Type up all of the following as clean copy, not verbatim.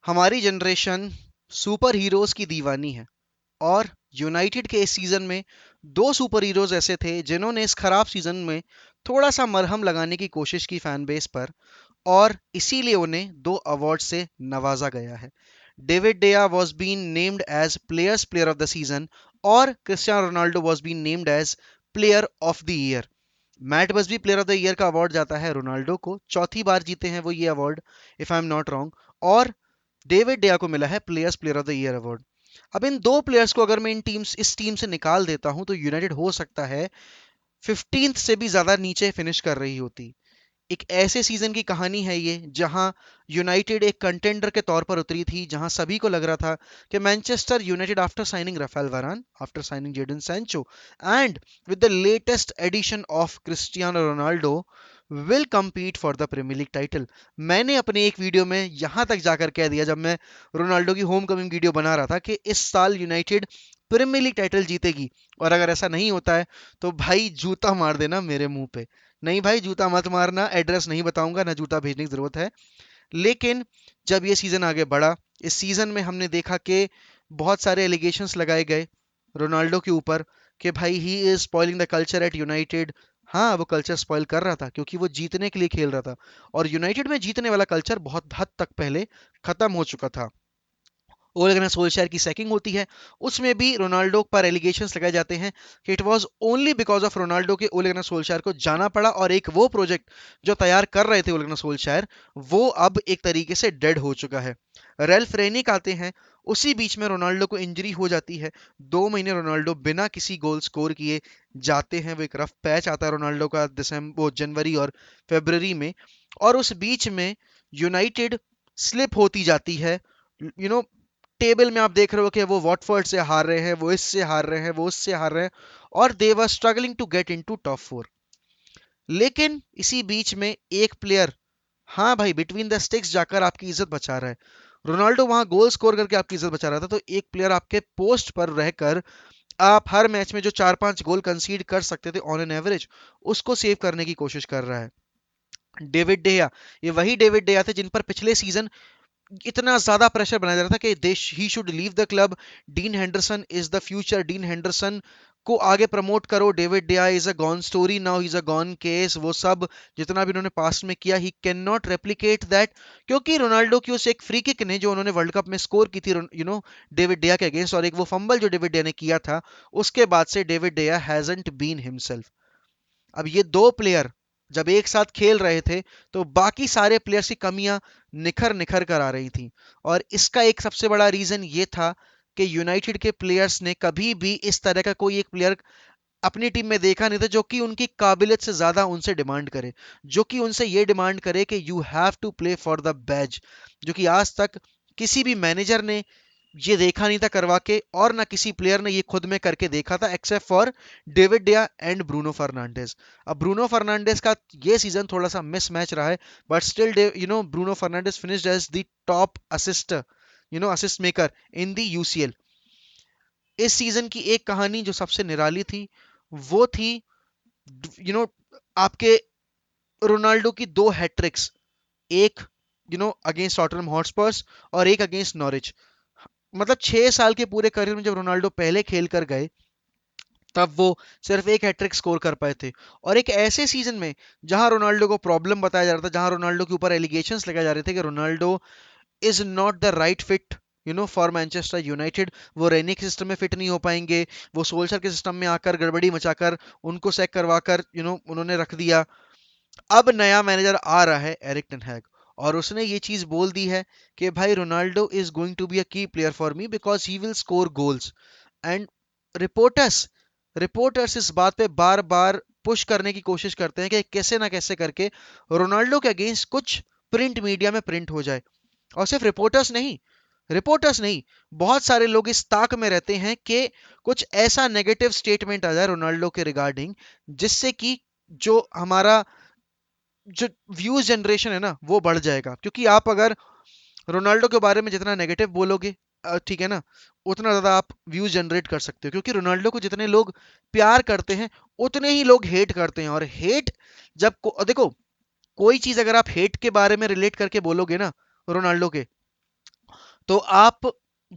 हमारी generation super heroes की दीवानी है और यूनाइटेड के इस सीजन में दो सुपर हीरोज ऐसे थे जिन्होंने इस खराब सीजन में थोड़ा सा मरहम लगाने की कोशिश की फैन बेस पर और इसीलिए उन्हें दो अवार्ड से नवाजा गया है। David de Gea was been named as player of the season और Cristiano Ronaldo was been named as player of the year. Matt Busby भी प्लेयर ऑफ द ईयर का अवार्ड जाता है रोनाल्डो को, चौथी बार जीते हैं वो ये award, if I am not wrong. और डेविड डेया को मिला है player of the year award. अब इन दो प्लेयर्स को अगर मैं इस टीम से निकाल देता हूं तो यूनाइटेड हो सकता है 15th से भी ज्यादा नीचे फिनिश कर रही होती। एक ऐसे सीजन की कहानी है ये जहां यूनाइटेड एक कंटेंडर के तौर पर उतरी थी, जहां सभी को लग रहा था कि Manchester United after signing Raphael Varane, after signing Jadon Sancho and with the latest edition of Cristiano Ronaldo will compete for the Premier League title. मैंने अपने एक वीडियो में यहां तक जाकर कह दिया जब मैं रोनाल्डो की होम कमिंग वीडियो बना रहा था कि इस साल यूनाइटेड प्रीमियर लीग टाइटल जीतेगी, और अगर ऐसा नहीं होता है तो भाई जूता मार देना मेरे मुंह पे। नहीं भाई जूता मत मारना, एड्रेस नहीं बताऊंगा, ना जूता भेजने की जरूरत है। लेकिन जब ये सीजन आगे बढ़ा, इस सीजन में हमने देखा कि बहुत सारे एलिगेशंस लगाए गए रोनाल्डो के ऊपर कि भाई he is spoiling the culture eight United. हाँ, वो कल्चर स्पॉइल कर रहा था क्योंकि वो जीतने के लिए खेल रहा था, और यूनाइटेड में जीतने वाला कल्चर बहुत हद तक पहले खत्म हो चुका था। ओले गनर सोल्शायर की सैकिंग होती है, उसमें भी रोनाल्डो पर एलिगेशंस लगाए जाते हैं कि it was only because of Ronaldo के ओले गनर सोल्शायर को जाना पड़ा, और एक वो प्रोजेक्ट जो तैयार कर रहे थे ओले गनर सोल्शायर, वो अब एक तरीके से डेड हो चुका है। रेल्फ रेनिक आते हैं, उसी बीच में रोनाल्डो को इंजरी हो जाती है। 2 महीने रोनाल्डो बिना किसी गोल स्कोर किए जाते हैं। वो एक रफ पैच आता है रोनाल्डो का दिसंबर, जनवरी और फरवरी में, और उस बीच में यूनाइटेड स्लिप होती जाती है। यू नो टेबल में आप देख रहे हो कि वो वॉटफोर्ड से हार रहे हैं, वो इससे हार रहे हैं, वो उससे हार रहे हैं, और they were struggling to get into top 4। लेकिन इसी बीच में एक प्लेयर, हाँ भाई, बिटवीन द स्टिक्स जाकर आपकी इज्जत बचा रहा है। रोनाल्डो वहां गोल स्कोर करके आपकी इज्जत बचा रहा था, तो एक प्लेयर आपके पोस्ट पर रहकर आप हर मैच में जो 4-5 गोल कंसीड कर सकते थे ऑन एन एवरेज, उसको सेव करने की कोशिश कर रहा है। डेविड डेया, ये वही डेविड डेया थे जिन पर पिछले सीजन इतना ज्यादा प्रेशर बनाया जा रहा था कि देश he should leave the club, dean Henderson is the future, dean Henderson को आगे प्रमोट करो, डेविड डिया is a gone story now, is a gone case, वो सब जितना भी उन्होंने पास्ट में किया he can not replicate that. क्योंकि रोनाल्डो की उस एक फ्री किक ने जो उन्होंने वर्ल्ड कप में स्कोर की थी डेविड डिया के अगेंस्ट, और एक वो फंबल जो डेविड डिया ने किया था, उसके बाद से डेविड डिया हैजंट बीन हिमसेल्फ। अब ये दो प्लेयर जब एक साथ खेल रहे थे तो बाकी सारे प्लेयर्स की कमियां निखर निखर कर आ रही थी, और इसका एक सबसे बड़ा रीजन ये था कि यूनाइटेड के प्लेयर्स ने कभी भी इस तरह का कोई एक प्लेयर अपनी टीम में देखा नहीं था जो कि उनकी काबिलियत से ज्यादा उनसे डिमांड करे, जो कि उनसे ये डिमांड करे कि you have to play for the badge, जो कि आज तक किसी भी मैनेजर ने ये देखा नहीं था करवा के, और ना किसी प्लेयर ने ये खुद में करके देखा था एक्सेप्ट फॉर डेविड डिया एंड ब्रूनो फर्नांडिस। अब ब्रूनो फर्नांडिस का ये सीजन थोड़ा सा मिसमैच रहा है, but still Bruno Fernandes finished as the top assist assist maker in the UCL. इस सीजन की एक कहानी जो सबसे निराली थी वो थी यू नो आपके रोनाल्डो की दो हैट्रिक्स, एक अगेंस्ट टॉटनहम हॉटस्पर्स और एक अगेंस्ट नॉरिच। मतलब 6 साल के पूरे करियर में जब रोनाल्डो पहले खेल कर गए तब वो सिर्फ एक हैट्रिक स्कोर कर पाए थे, और एक ऐसे सीजन में जहां रोनाल्डो को प्रॉब्लम बताया जा रहा था, जहां रोनाल्डो के ऊपर एलिगेशंस लगाए जा रहे थे कि Ronaldo is not the right fit for Manchester United, वो रेनी के सिस्टम में फिट नहीं हो पाएंगे, वो सोल्सर के सिस्टम में आकर गड़बड़ी मचाकर उनको सैक करवाकर उन्होंने रख दिया। अब नया मैनेजर आ रहा है एरिक टेन हैग, और उसने ये चीज बोल दी है कि भाई Ronaldo is going to be a key player for me because he will score goals. And reporters reporters इस बात पे बार बार पुश करने की कोशिश करते हैं कि कैसे ना कैसे करके रोनाल्डो के अगेंस्ट कुछ प्रिंट मीडिया में प्रिंट हो जाए। और सिर्फ रिपोर्टर्स नहीं, बहुत सारे लोग इस ताक में रहते हैं कि कुछ ऐसा नेगेटिव स्टेटमेंट आ जाए रोनाल्डो के रिगार्डिंग, जिससे कि जो हमारा जो व्यूज जनरेशन है ना वो बढ़ जाएगा। क्योंकि आप अगर रोनाल्डो के बारे में जितना नेगेटिव बोलोगे, ठीक है ना, उतना ज्यादा आप व्यूज जनरेट कर सकते हो, क्योंकि रोनाल्डो को जितने लोग प्यार करते हैं उतने ही लोग हेट करते हैं। और हेट देखो, कोई चीज अगर आप हेट के बारे में रिलेट करके बोलोगे ना रोनाल्डो के, तो आप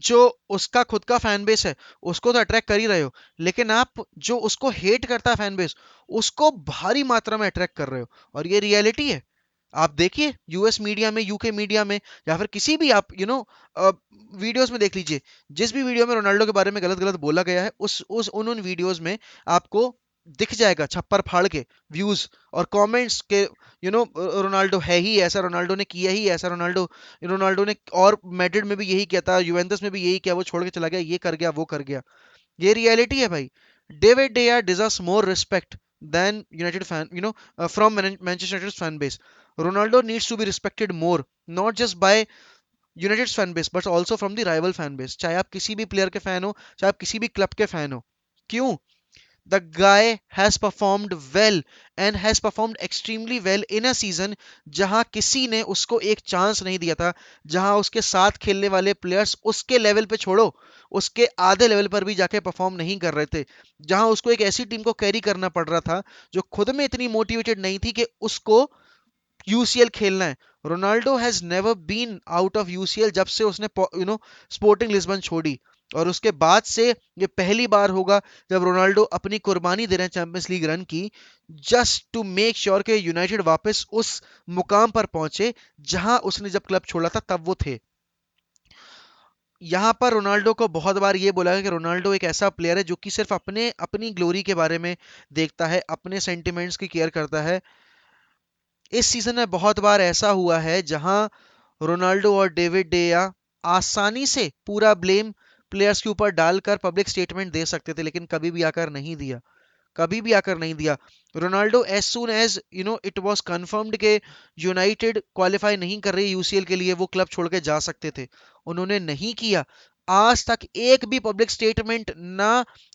जो उसका खुद का फैन बेस है उसको तो अट्रैक्ट कर ही रहे हो, लेकिन आप जो उसको हेट करता है फैन बेस उसको भारी मात्रा में अट्रैक्ट कर रहे हो। और ये रियलिटी है। आप देखिए यूएस मीडिया में, यूके मीडिया में, या फिर किसी भी आप वीडियोस में देख लीजिए, जिस भी वीडियो में रोनाल्डो के बारे में गलत गलत बोला गया है उस उन वीडियोस में आपको दिख जाएगा छप्पर फाड़ के व्यूज और कमेंट्स के, रोनाल्डो है ही ऐसा, रोनाल्डो ने किया ही ऐसा, रोनाल्डो रोनाल्डो ने और मैड्रिड में भी यही किया था, यूवेंटस में भी यही किया, वो छोड़ के चला गया, ये कर गया वो कर गया। ये रियलिटी है भाई। David de Gea deserves more respect than United fan, from Manchester United fan base. Ronaldo needs to be respected more, not just by United fan base but also from the rival fan base. चाहे आप किसी भी player के fan हो, चाहे आप किसी भी क्लब के फैन हो। क्यों? The guy has performed well and has performed extremely well in a season जहां किसी ने उसको एक चांस नहीं दिया था, जहां उसके साथ खेलने वाले प्लेयर्स उसके लेवल पे छोड़ो, उसके आधे लेवल पर भी जाके परफॉर्म नहीं कर रहे थे, जहां उसको एक ऐसी टीम को कैरी करना पड़ रहा था जो खुद में इतनी मोटिवेटेड नहीं थी कि उसको यूसीएल खेलना है। Ronaldo has never been out of UCL जब से उसने स्पोर्टिंग लिस्बन छोड़ी। और उसके बाद से ये पहली बार होगा जब रोनाल्डो अपनी कुर्बानी दे रहे हैं चैंपियंस लीग रन की, जस्ट टू मेक श्योर कि यूनाइटेड वापस उस मुकाम पर पहुंचे जहां उसने जब क्लब छोड़ा था तब वो थे। यहां पर रोनाल्डो को बहुत बार ये बोला है कि रोनाल्डो एक ऐसा प्लेयर है जो कि सिर्फ अपने अपनी ग्लोरी के बारे में देखता है, अपने सेंटिमेंट्स की केयर करता है। इस सीजन में बहुत बार ऐसा हुआ है जहां रोनाल्डो और डेविड डेया आसानी से पूरा ब्लेम प्लेयर्स के ऊपर डालकर पब्लिक स्टेटमेंट दे सकते थे, लेकिन कभी भी आकर नहीं दिया, कभी भी आकर नहीं दिया। Ronaldo as soon as it was confirmed के यूनाइटेड क्वालिफाई नहीं कर रही यूसीएल के लिए, वो क्लब छोड़ के जा सकते थे, उन्होंने नहीं किया। आज तक एक भी पब्लिक स्टेटमेंट ना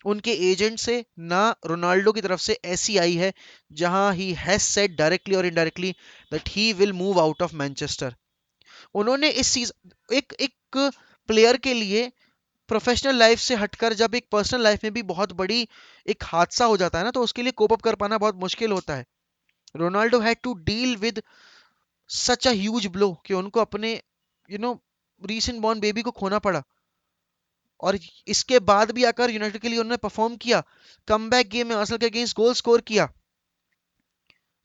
उनके एजेंट से ना रोनाल्डो की तरफ से ऐसी आई है जहां ही हैज सेड डायरेक्टली और indirectly that he will move out of Manchester. उन्होंने इस सीजन एक एक प्लेयर के लिए प्रोफेशनल लाइफ से हटकर जब एक पर्सनल लाइफ में भी बहुत बड़ी एक हादसा हो जाता है ना, तो उसके लिए कोप अप कर पाना बहुत मुश्किल होता है। Ronaldo had to deal with such a huge blow कि उनको अपने you know recent born baby को खोना पड़ा, और इसके बाद भी आकर यूनाइटेड के लिए उन्होंने परफॉर्म किया, कमबैक गेम में आर्सेनल के अगेंस्ट गोल स्कोर किया।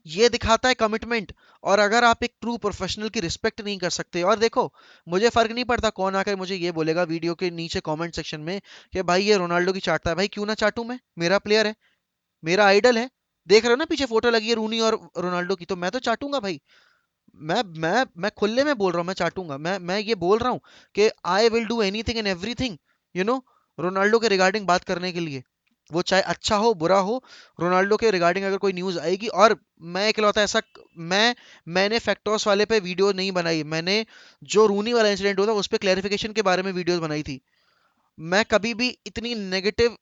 ये दिखाता है कमिटमेंट। और अगर आप एक ट्रू प्रोफेशनल की रिस्पेक्ट नहीं कर सकते, और देखो मुझे फर्क नहीं पड़ता कौन आकर मुझे ये बोलेगा वीडियो के नीचे कमेंट सेक्शन में कि भाई ये रोनाल्डो की चाटता है, भाई क्यों ना चाटूं, मैं, मेरा प्लेयर है, मेरा आइडल है। देख रहे हो ना पीछे फोटो लगी है रूनी और रोनाल्डो की, तो मैं तो चाटूंगा भाई। मैं खुले में बोल रहा हूँ, मैं चाटूंगा, मैं ये बोल रहा हूँ कि I will do anything and everything, you know Ronaldo के रिगार्डिंग बात करने के लिए, वो चाहे अच्छा हो बुरा हो। रोनाल्डो के रिगार्डिंग अगर कोई न्यूज आएगी, और मैं इकलौता ऐसा, मैं मैंने फैक्टर्स वाले पे वीडियो नहीं बनाई, मैंने जो रूनी वाला इंसिडेंट हुआ था उस पर क्लैरिफिकेशन के बारे में वीडियोस बनाई थी। मैं कभी भी इतनी नेगेटिव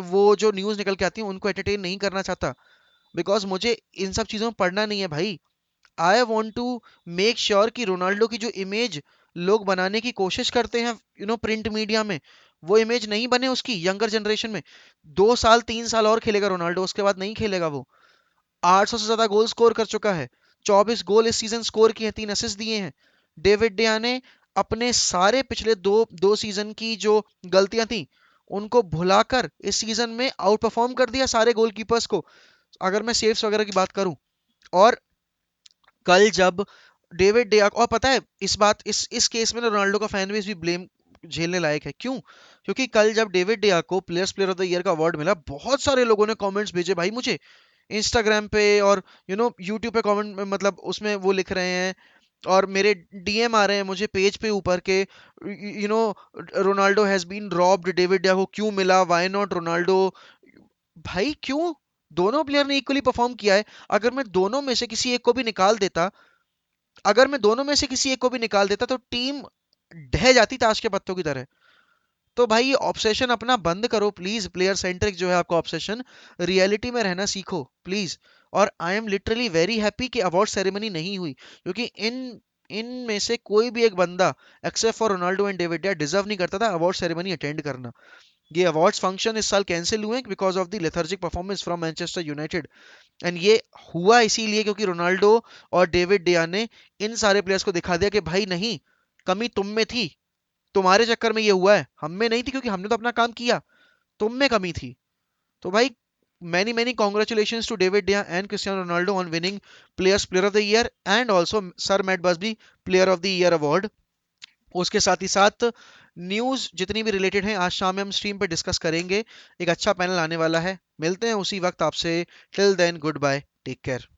वो जो न्यूज निकल के आती है उनको एंटरटेन नहीं करना चाहता, बिकॉज मुझे इन सब चीजों में पढ़ना नहीं है भाई। I want to make sure कि रोनाल्डो की जो इमेज लोग बनाने की कोशिश करते हैं प्रिंट मीडिया में, वो इमेज नहीं बने उसकी यंगर जनरेशन में। 2 साल 3 साल और खेलेगा रोनाल्डो, उसके बाद नहीं खेलेगा वो। 800 से ज्यादा गोल स्कोर कर चुका है, 24 गोल इस सीजन स्कोर किए हैं, 3 असिस्ट दिए हैं। डेविड डिया ने अपने सारे पिछले दो दो सीजन की जो गलतियां थी उनको भुलाकर इस सीजन में आउट परफॉर्म कर दिया सारे गोलकीपर्स को, अगर मैं सेव्स वगैरह की बात करूं। और कल जब डेविड डिया, और पता है इस बात इस केस में ना रोनाल्डो का फैन बेस भी ब्लेम झेलने लायक है। क्यों? क्योंकि कल जब डेविड डिया को प्लेयर ऑफ द ईयर का अवार्ड मिला, बहुत सारे लोगों ने कमेंट्स भेजे भाई मुझे इंस्टाग्राम पे, और यूट्यूब पे कमेंट में, मतलब उसमें वो लिख रहे हैं, और मेरे डीएम आ रहे हैं मुझे पेज पे ऊपर के, Ronaldo has been robbed, David de Gea को क्यों मिला, व्हाई नॉट रोनाल्डो। भाई क्यों? दोनों प्लेयर ने इक्वली परफॉर्म किया है। अगर मैं दोनों में से किसी एक को भी निकाल देता, अगर मैं दोनों में से किसी एक को भी निकाल देता तो टीम ढह जाती ताश के पत्तों की तरह। तो भाई ये ऑब्सेशन अपना बंद करो प्लीज, प्लेयर सेंट्रिक जो है आपका ऑब्सेशन, रियलिटी में रहना सीखो प्लीज। और I am literally very happy कि अवार्ड सेरेमनी नहीं हुई, क्योंकि इन इन में से कोई भी एक बंदा except for Ronaldo and David deserve नहीं करता था अवार्ड सेरेमनी अटेंड करना। ये अवार्ड्स फंक्शन इस साल कैंसिल हुए because of the lethargic performance from Manchester United. And ये हुआ इसीलिए क्योंकि रोनाल्डो और डेविड डिया ने इन सारे प्लेयर्स को दिखा दिया कि भाई नहीं, कमी तुम में थी, तुम्हारे चक्कर में ये हुआ है, हम में नहीं थी क्योंकि हमने तो अपना काम किया, तुम में कमी थी। तो भाई many many congratulations to David De Gea and Cristiano Ronaldo on winning player of the year and also Sir Matt Busby player of the year award। उसके साथ ही साथ न्यूज़ जितनी भी रिलेटेड है आज शाम में हम स्ट्रीम पे डिस्कस करेंगे। एक अच्छा पैनल आने वाला है, मिलते हैं उसी वक्त आपसे। Till then goodbye, take care.